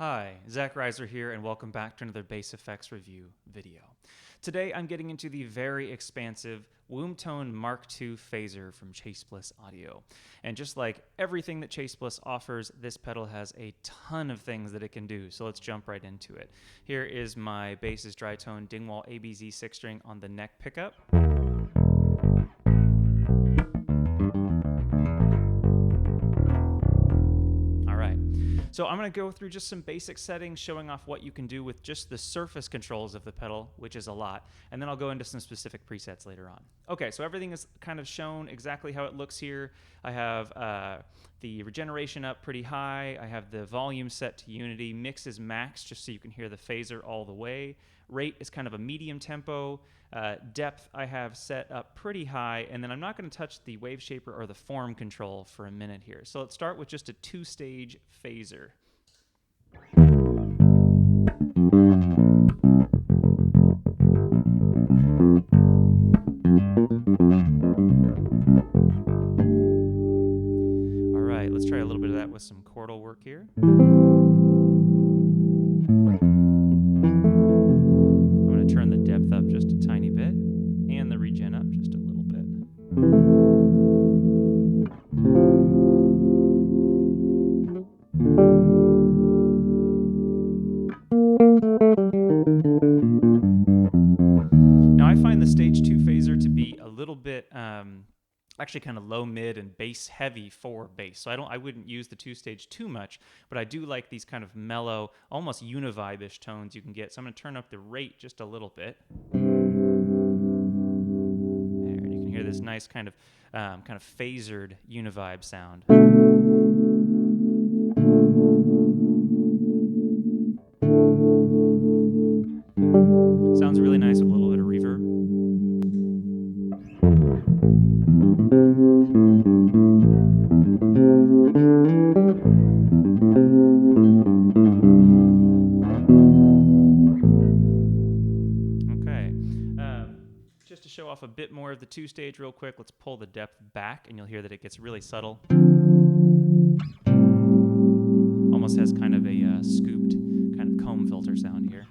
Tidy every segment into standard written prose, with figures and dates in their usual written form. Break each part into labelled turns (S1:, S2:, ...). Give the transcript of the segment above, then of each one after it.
S1: Hi, Zach Reiser here, and welcome back to another bass effects review video. Today I'm getting into the very expansive Wombtone Mark II phaser from Bliss Audio. And just like everything that Bliss offers, this pedal has a ton of things that it can do, so let's jump right into it. Here is my bass's dry tone Dingwall ABZ 6-string on the neck pickup. So I'm going to go through just some basic settings showing off what you can do with just the surface controls of the pedal, which is a lot, and then I'll go into some specific presets later on. Okay, so everything is kind of shown exactly how it looks here. I have the regeneration up pretty high. I have the volume set to unity. Mix is max, just so you can hear the phaser all the way. Rate is kind of a medium tempo. Depth I have set up pretty high, and then I'm not going to touch the wave shaper or the form control for a minute here. So let's start with just a two-stage phaser. All right, let's try a little bit of that with some chordal work here. Turn the depth up just a tiny bit and the regen up just a little bit. Now I find the stage 2 phaser to be a little bit actually kind of low, mid, and bass heavy for bass. So I wouldn't use the two-stage too much, but I do like these kind of mellow, almost univibe-ish tones you can get. So I'm going to turn up the rate just a little bit. There, you can hear this nice kind of phasered univibe sound. Sounds really nice with a little bit of reverb. Just to show off a bit more of the two-stage real quick, let's pull the depth back, and you'll hear that it gets really subtle. Almost has kind of a scooped kind of comb filter sound here.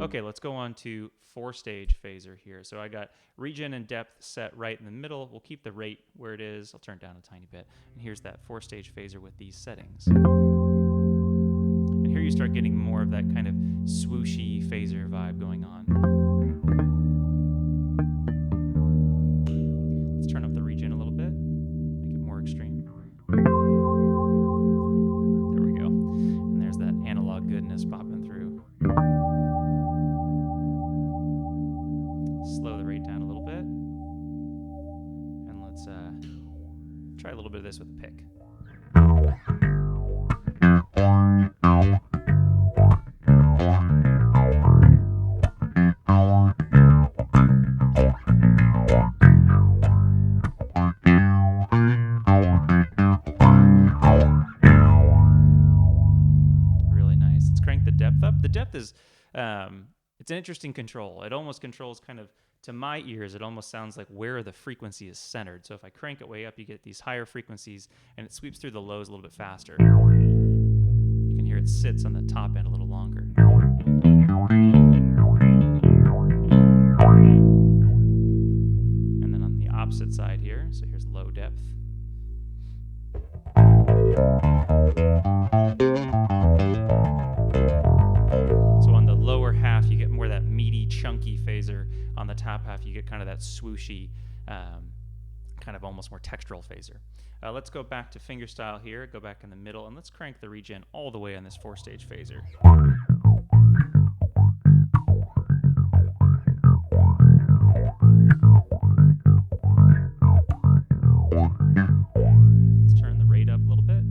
S1: Okay, let's go on to four-stage phaser here. So I got regen and depth set right in the middle. We'll keep the rate where it is. I'll turn it down a tiny bit. And here's that four-stage phaser with these settings. And here you start getting more of that kind of swooshy phaser vibe going on. Let's turn up the regen a little bit, make it more extreme. There we go. And there's that analog goodness popping through. Slow the rate down a little bit. And let's try a little bit of this with a pick. Really nice. Let's crank the depth up. The depth is it's an interesting control. It almost controls kind of, to my ears, it almost sounds like where the frequency is centered. So if I crank it way up, you get these higher frequencies, and it sweeps through the lows a little bit faster. You can hear it sits on the top end a little longer. And then on the opposite side here, so here's low depth. So on the lower half, you get more of that meaty, chunky phaser. On the top half, you get kind of that swooshy, kind of almost more textural phaser. Let's go back to fingerstyle here, go back in the middle, and let's crank the regen all the way on this four-stage phaser. Let's turn the rate up a little bit.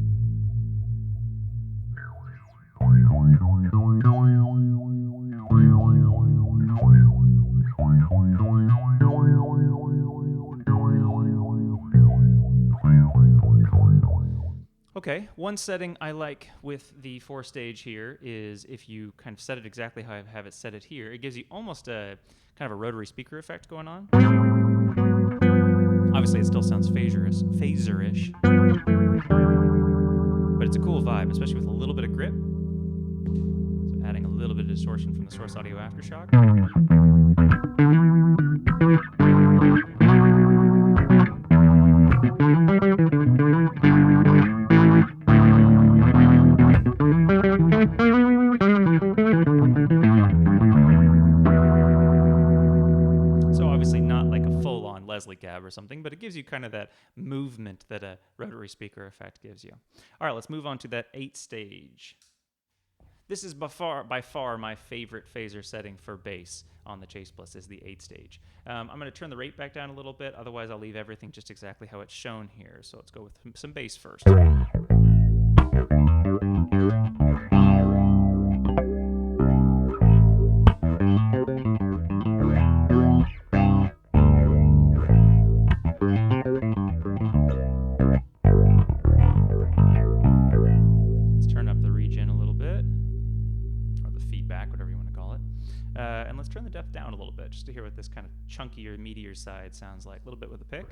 S1: Okay, one setting I like with the four-stage here is if you kind of set it exactly how I have it set it here, it gives you almost a kind of a rotary speaker effect going on. I Obviously, it still sounds phaserish, but it's a cool vibe, especially with a little bit of grip. So adding a little bit of distortion from the Source Audio Aftershock. Leslie cab or something, but it gives you kind of that movement that a rotary speaker effect gives you. All right, let's move on to that 8 stage. This is by far my favorite phaser setting for bass on the Chase Bliss is the 8 stage. I'm going to turn the rate back down a little bit, otherwise I'll leave everything just exactly how it's shown here. So let's go with some bass first. And let's turn the depth down a little bit just to hear what this kind of chunkier, meatier side sounds like. A little bit with the pick.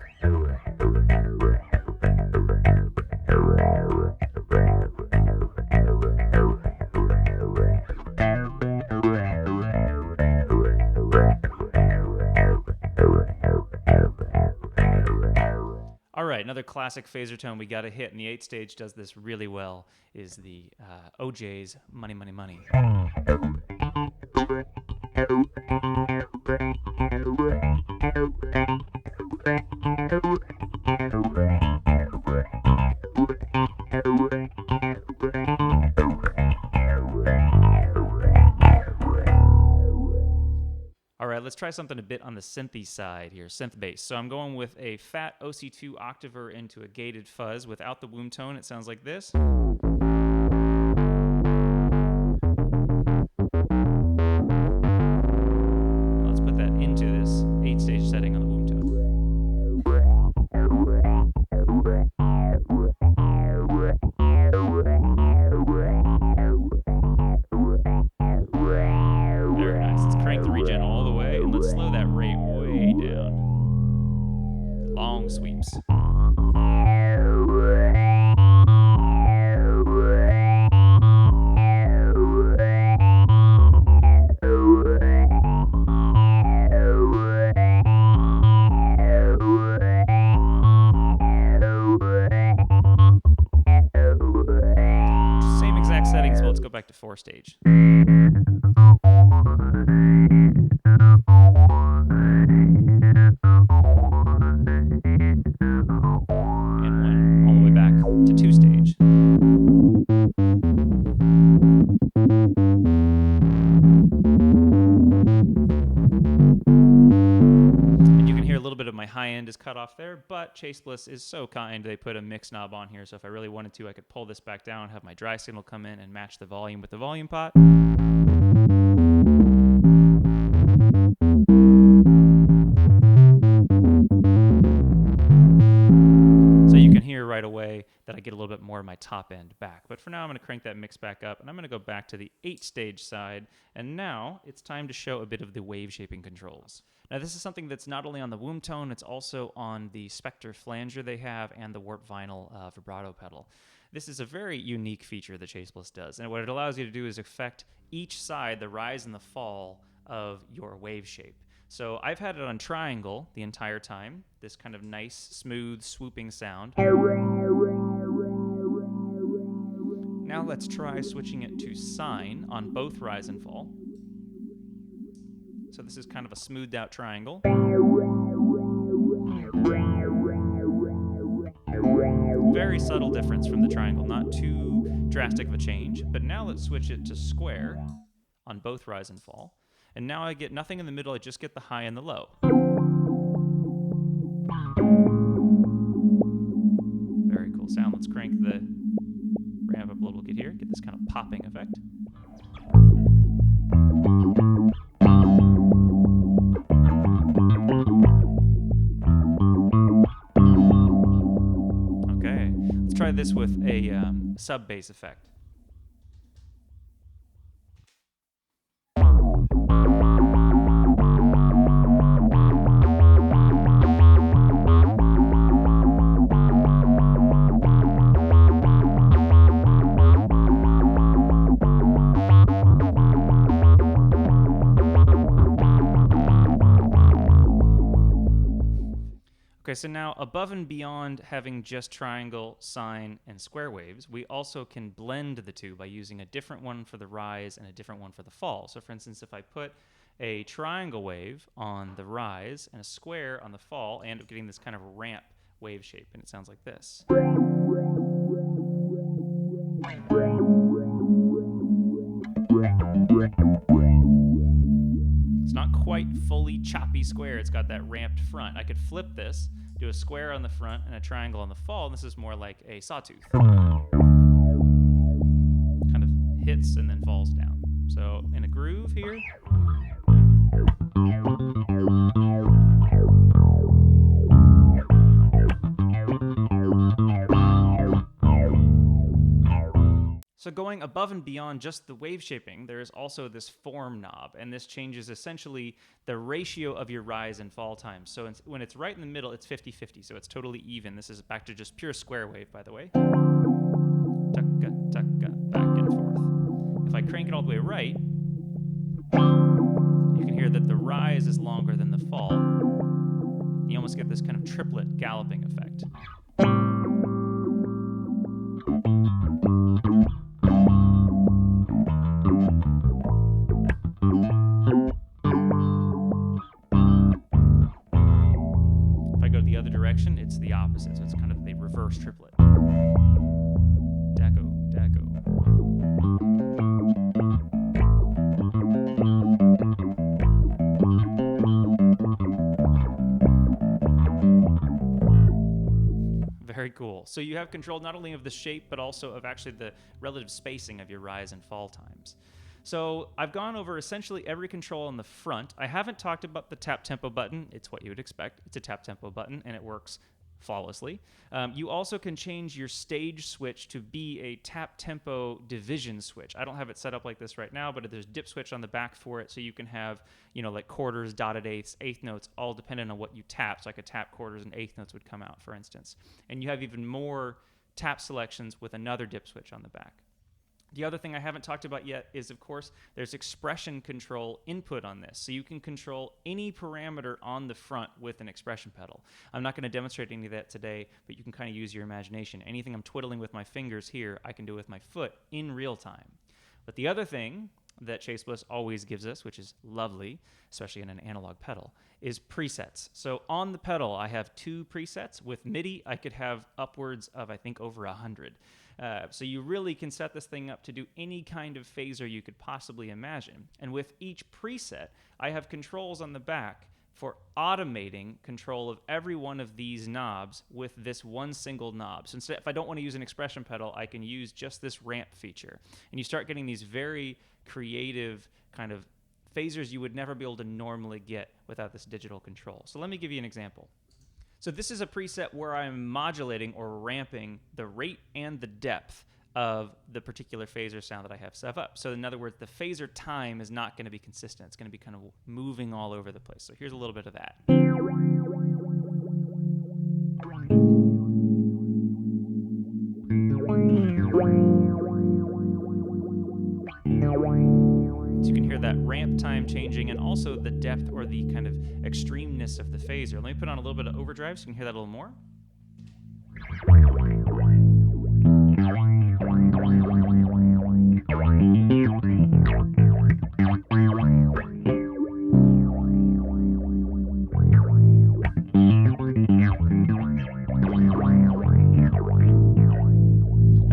S1: All right, another classic phaser tone we got to hit, and the 8 stage does this really well, is the OJ's Money, Money, Money. All right, let's try something a bit on the synthy side here, synth bass. So I'm going with a fat OC2 octaver into a gated fuzz without the Wombtone. It sounds like this. Let's put that into this 8 stage setting on the Wombtone. Very nice. Let's crank the regen all the way, and let's slow that rate way down. Long sweeps. Same exact settings, but let's go back to 4 stage. High end is cut off there, but Chase Bliss is so kind. They put a mix knob on here, so if I really wanted to, I could pull this back down, have my dry signal come in, and match the volume with the volume pot. So you can hear right away that I get a little bit more of my top end back. But for now, I'm going to crank that mix back up, and I'm going to go back to the 8 stage side, and now it's time to show a bit of the wave shaping controls. Now, this is something that's not only on the Wombtone, it's also on the Spectre flanger they have and the Warp Vinyl vibrato pedal. This is a very unique feature that Chase Bliss does, and what it allows you to do is affect each side, the rise and the fall of your wave shape. So I've had it on triangle the entire time, this kind of nice, smooth, swooping sound. Now let's try switching it to sine on both rise and fall. So this is kind of a smoothed out triangle. Very subtle difference from the triangle, not too drastic of a change. But now let's switch it to square on both rise and fall. And now I get nothing in the middle, I just get the high and the low. Very cool sound. Let's crank the ramp up a little bit here, get this kind of popping effect. Okay, let's try this with a sub bass effect. Okay, so now above and beyond having just triangle, sine, and square waves, we also can blend the two by using a different one for the rise and a different one for the fall. So for instance, if I put a triangle wave on the rise and a square on the fall, I end up getting this kind of ramp wave shape, and it sounds like this. It's not quite fully choppy square. It's got that ramped front. I could flip this, do a square on the front and a triangle on the fall, and this is more like a sawtooth. Kind of hits and then falls down. So in a groove here. So going above and beyond just the wave shaping, there is also this form knob, and this changes essentially the ratio of your rise and fall times. So when it's right in the middle, it's 50-50, so it's totally even. This is back to just pure square wave, by the way. Tucka, tucka, back and forth. If I crank it all the way right, you can hear that the rise is longer than the fall. You almost get this kind of triplet galloping effect. It's the opposite, so it's kind of the reverse triplet. Daco, daco. Very cool. So you have control not only of the shape, but also of actually the relative spacing of your rise and fall times. So I've gone over essentially every control on the front. I haven't talked about the tap tempo button. It's what you would expect. It's a tap tempo button, and it works flawlessly. You also can change your stage switch to be a tap tempo division switch. I don't have it set up like this right now, but there's dip switch on the back for it, so you can have, you know, like quarters, dotted eighths, eighth notes, all dependent on what you tap. So I could tap quarters and eighth notes would come out, for instance. And you have even more tap selections with another dip switch on the back. The other thing I haven't talked about yet is, of course, there's expression control input on this. So you can control any parameter on the front with an expression pedal. I'm not going to demonstrate any of that today, but you can kind of use your imagination. Anything I'm twiddling with my fingers here, I can do with my foot in real time. But the other thing that Chase Bliss always gives us, which is lovely, especially in an analog pedal, is presets. So on the pedal, I have 2 presets. With MIDI, I could have upwards of, I think, over 100. So you really can set this thing up to do any kind of phaser you could possibly imagine. And with each preset, I have controls on the back for automating control of every one of these knobs with this one single knob. So instead, if I don't want to use an expression pedal, I can use just this ramp feature. And you start getting these very creative kind of phasers you would never be able to normally get without this digital control. So let me give you an example. So this is a preset where I'm modulating or ramping the rate and the depth of the particular phaser sound that I have set up. So in other words, the phaser time is not going to be consistent. It's going to be kind of moving all over the place. So here's a little bit of that. So you can hear that ramp time changing and also the depth or the kind of extremeness of the phaser. Let me put on a little bit of overdrive so you can hear that a little more.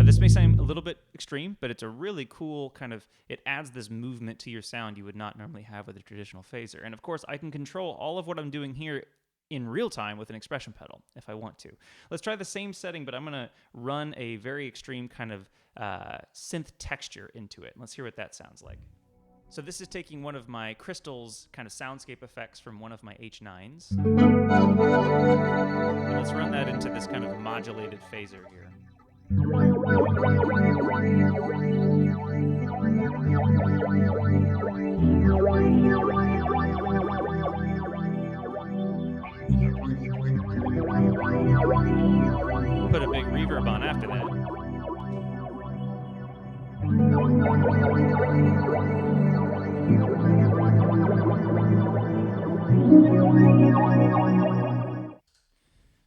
S1: This may sound a little bit extreme, but it's a really cool kind of, it adds this movement to your sound you would not normally have with a traditional phaser. And of course, I can control all of what I'm doing here in real time with an expression pedal if I want to. Let's try the same setting, but I'm going to run a very extreme kind of synth texture into it. Let's hear what that sounds like. So this is taking one of my crystals kind of soundscape effects from one of my H9s. And let's run that into this kind of modulated phaser here. Put a big reverb on after that.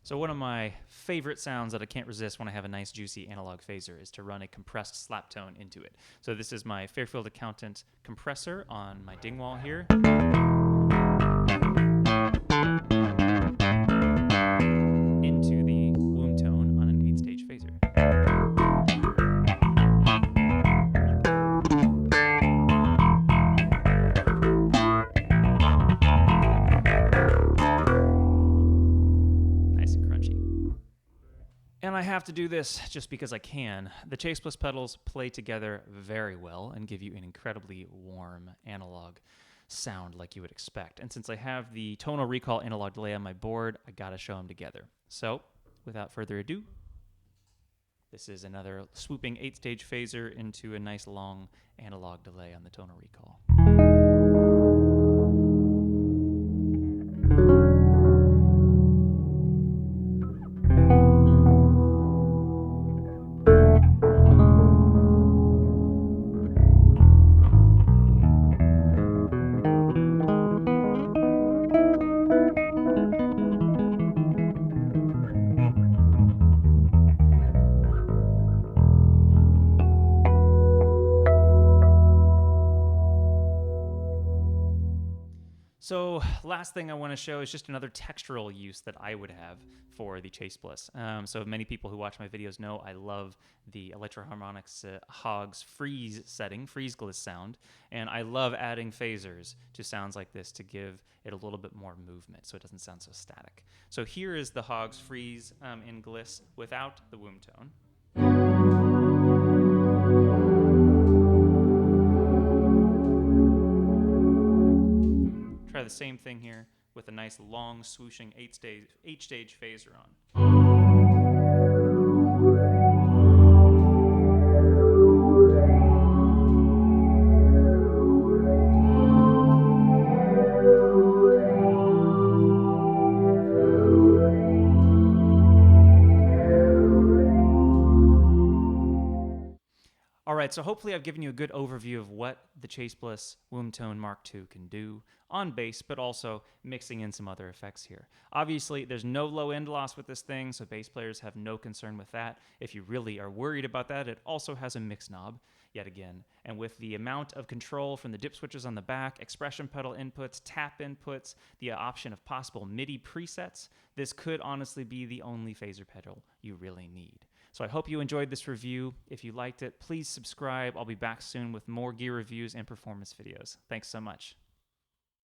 S1: So one of my favorite sounds that I can't resist when I have a nice juicy analog phaser is to run a compressed slap tone into it. So this is my Fairfield Accountant compressor on my Dingwall here. Into the Wombtone on an 8-stage phaser. And I have to do this just because I can. The Chase Bliss pedals play together very well and give you an incredibly warm analog sound like you would expect. And since I have the Tonal Recal analog delay on my board, I gotta show them together. So, without further ado, this is another swooping 8-stage phaser into a nice long analog delay on the Tonal Recal. So last thing I want to show is just another textural use that I would have for the Chase Bliss. So many people who watch my videos know I love the Electro Harmonix Hogs freeze setting, freeze gliss sound, and I love adding phasers to sounds like this to give it a little bit more movement so it doesn't sound so static. So here is the Hogs freeze in gliss without the Wombtone. Try the same thing here with a nice long swooshing 8-stage phaser on. All right, so hopefully I've given you a good overview of what the Chase Bliss Wombtone Mark II can do on bass, but also mixing in some other effects here. Obviously, there's no low end loss with this thing, so bass players have no concern with that. If you really are worried about that, it also has a mix knob, yet again. And with the amount of control from the dip switches on the back, expression pedal inputs, tap inputs, the option of possible MIDI presets, this could honestly be the only phaser pedal you really need. So I hope you enjoyed this review. If you liked it, please subscribe. I'll be back soon with more gear reviews and performance videos. Thanks so much.